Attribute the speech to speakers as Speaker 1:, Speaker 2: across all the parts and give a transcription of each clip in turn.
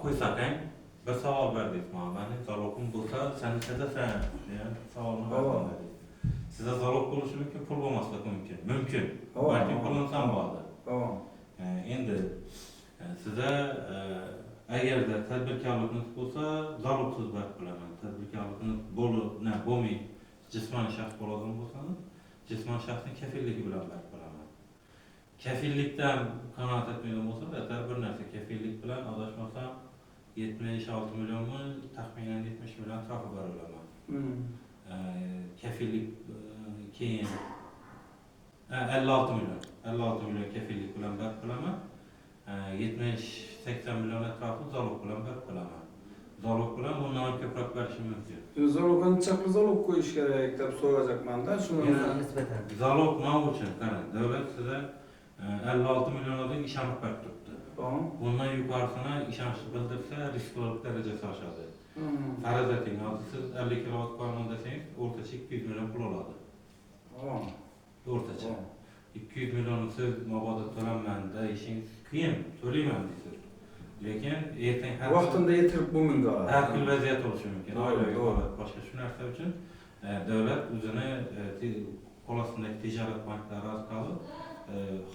Speaker 1: ko'ysaqang, bir savol berdik ma'mani, zaloqim bo'lsa, sen sedasan, degan savolni
Speaker 2: Tamam.
Speaker 1: berdik. Sizda zaloq bo'lishi mumkin, pul bo'lmasligi mumkin. Mumkin.
Speaker 2: Tamam,
Speaker 1: Balki
Speaker 2: tamam.
Speaker 1: pulini ham bo'ladi.
Speaker 2: Tamam.
Speaker 1: Endi sizda agarda tadbirkorlikni bo'lsa, zaloqsiz barq bilaman. Tadbirkorlikni bo'lmay jismoniy shaxs bo'ladigan bo'lsangiz, jismoniy shaxsning kafilligi bilan barq bilaman. Kafillikdan qanoat etmaydigan bo'lsa, bir narsa kafillik bilan adashmasam 76 millionmi, taxminan 70 million atrofi bor olaman. Kafillik keyin 56 million. 56 million kafillik bilan barq bilaman. 70-80 million atrofi zaloq bilan barq bilaman. Zaloq bilan bundan ham ko'proq berishim mumkin.
Speaker 2: Zalog'ga necha zalog qo'yish kerak deb so'rayapman-da, shuni.
Speaker 3: Nisbatan.
Speaker 1: Zaloq nima uchun? Qarang, davlat sizga 56 milliondan ishonib berib turibdi.
Speaker 2: Tamam.
Speaker 1: Bundan yuqorisini ishonchni bildirsa, riskli darajasi oshadi. Faraz eting, hozir siz 50 kilovat qo'yaman desangiz, o'rtacha 200 million pul oladi.
Speaker 2: Tamam.
Speaker 1: O'rtacha. 200 million siz mabodo to'laman deyishingiz qiyin, to'layman deysiz. Lekin ertaga
Speaker 2: Vaqtida yetirib bo'lmaydi.
Speaker 1: har xil vaziyat bo'lishi mumkin.
Speaker 2: To'g'ri,
Speaker 1: Oilaviy
Speaker 2: to'g'ri.
Speaker 1: holat boshqa shu narsa uchun davlat o'zini qo'lasidagi tijorat banklari orqali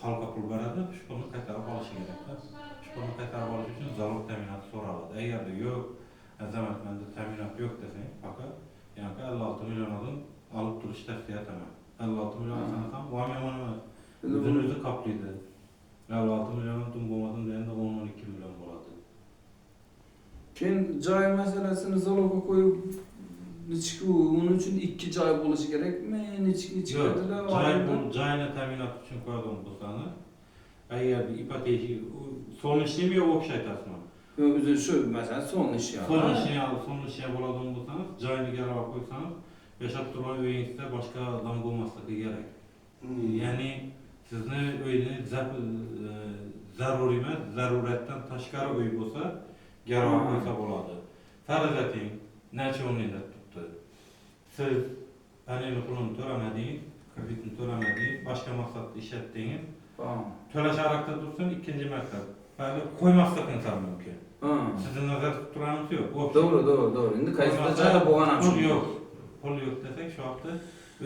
Speaker 1: xalqqa pul beradi, shu pulni qaytarib olishi kerak. Shu pulni qaytarib olish uchun zalog ta'minoti so'raladi. Agarda yo'q, azamat menda ta'minot yo'q desangiz, faqat yani 56 milliondan olib turish tavsiya etaman. 56 million sanasam, va men buni o'zi qoplaydi. 56 milliondan tun bo'lmadim deganda 10-12 million bo'ladi.
Speaker 2: Keyin joy masalasini zalog'a qo'yib uning uchun ikki joy bo'lishi kerakmi? Nechta
Speaker 1: Joyni ta'minot uchun qo'yadigan bo'lsangiz, agar ipoteka so'nishnimi yo'q o'xshaytasizmi?
Speaker 2: O'zi shu, masalan, so'nishi
Speaker 1: bo'ladigan bo'lsangiz, joyni garov qo'ysangiz, yashab turgan uyingizda boshqa odam bo'lmasligi kerak. Ya'ni sizni uyingiz zaruriy emas, zaruratdan tashqari uy bo'lsa, garov qo'ysa bo'ladi. Faraz eting, necha o'rnida turibdi. Siz panel pulini to'lamadingiz, kreditni to'lamadingiz, boshqa maqsadda ishlatdingiz. To'lash harakatida tursin, ikkinchi marta qo'ymaslik ham mumkin. Sizni nazarda tutib turamiz yo'q.
Speaker 2: To'g'ri. Endi qaysi joyda bo'lgan ham
Speaker 1: pul yo'q. Pul yo'q desak, shu vaqtda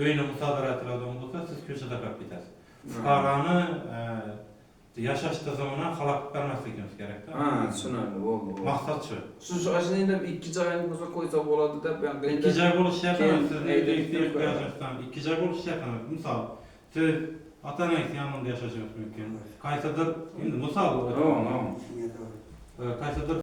Speaker 1: uyni musodara etiladigan bo'lsa, siz ko'chada qolib ketasiz. Fuqaroni yashash tizimidan xalaqit bermasligimiz kerak-da.
Speaker 2: Tushunarli, bo'ldi.
Speaker 1: Maqsad shu.
Speaker 2: Shu ashunda ikki joyni bo'lsa qo'ysa bo'ladi deb,
Speaker 1: ikki joy bo'lishi shart emas. Ikki joy bo'lishi shart emas. Misol, siz ota-onangiz yonida yashashingiz mumkin. Qaysidir, endi misol, qaysidir